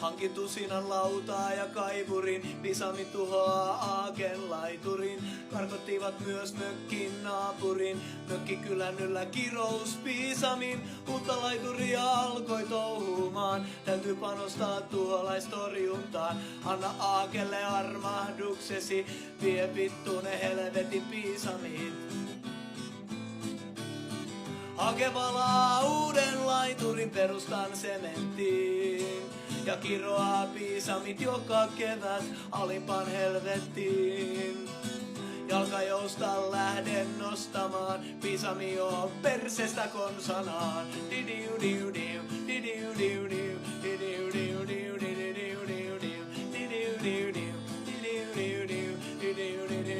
Hankin tusinan lautaa ja kaivurin, Pisami tuhoaa Aaken laiturin. Karkottivat myös mökkin naapurin, mökkikylän yllä kirous Piisamin. Uutta laituria alkoi touhumaan, täytyy panostaa tuholaistorjuntaan. Anna Aakelle armahduksesi, vie vittu ne helvetin Piisamiin. Aake valaa uuden laiturin perustan sementtiin ja kiroaa Piisamit joka kevät alimpaan helvettiin. Jalkajousta lähden nostamaan, Piisami on persestä konsanaan. Didiudiudiu, didiudiudiu, didiudiudiu, didiudiudiu, didiudiudiu, didiudiudiu,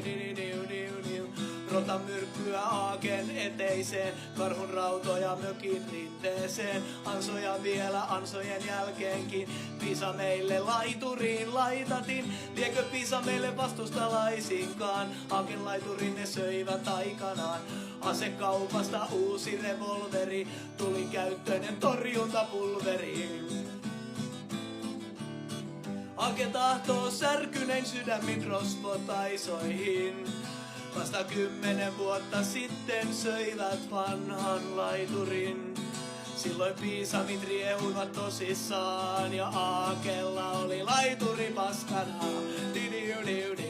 didiudiudiu. Rota myrkkyä Aaken eteiseen, karhun rautoja mökin rinteeseen. Ansoja vielä ansojen jälkeenkin, Pisa meille laituriin laitatin. Liekö Pisa meille vastustalaisinkaan, Aaken laiturin ne söivät aikanaan. Asekaupasta uusi revolveri, tuli käyttöinen torjuntapulveri. Aake tahtoo särkynein sydämin rosvotaisoihin. Vasta 10 vuotta sitten söivät vanhan laiturin. Silloin Piisamit riehuivat tosissaan ja Aakella oli laituri paskana. Didiudiudi.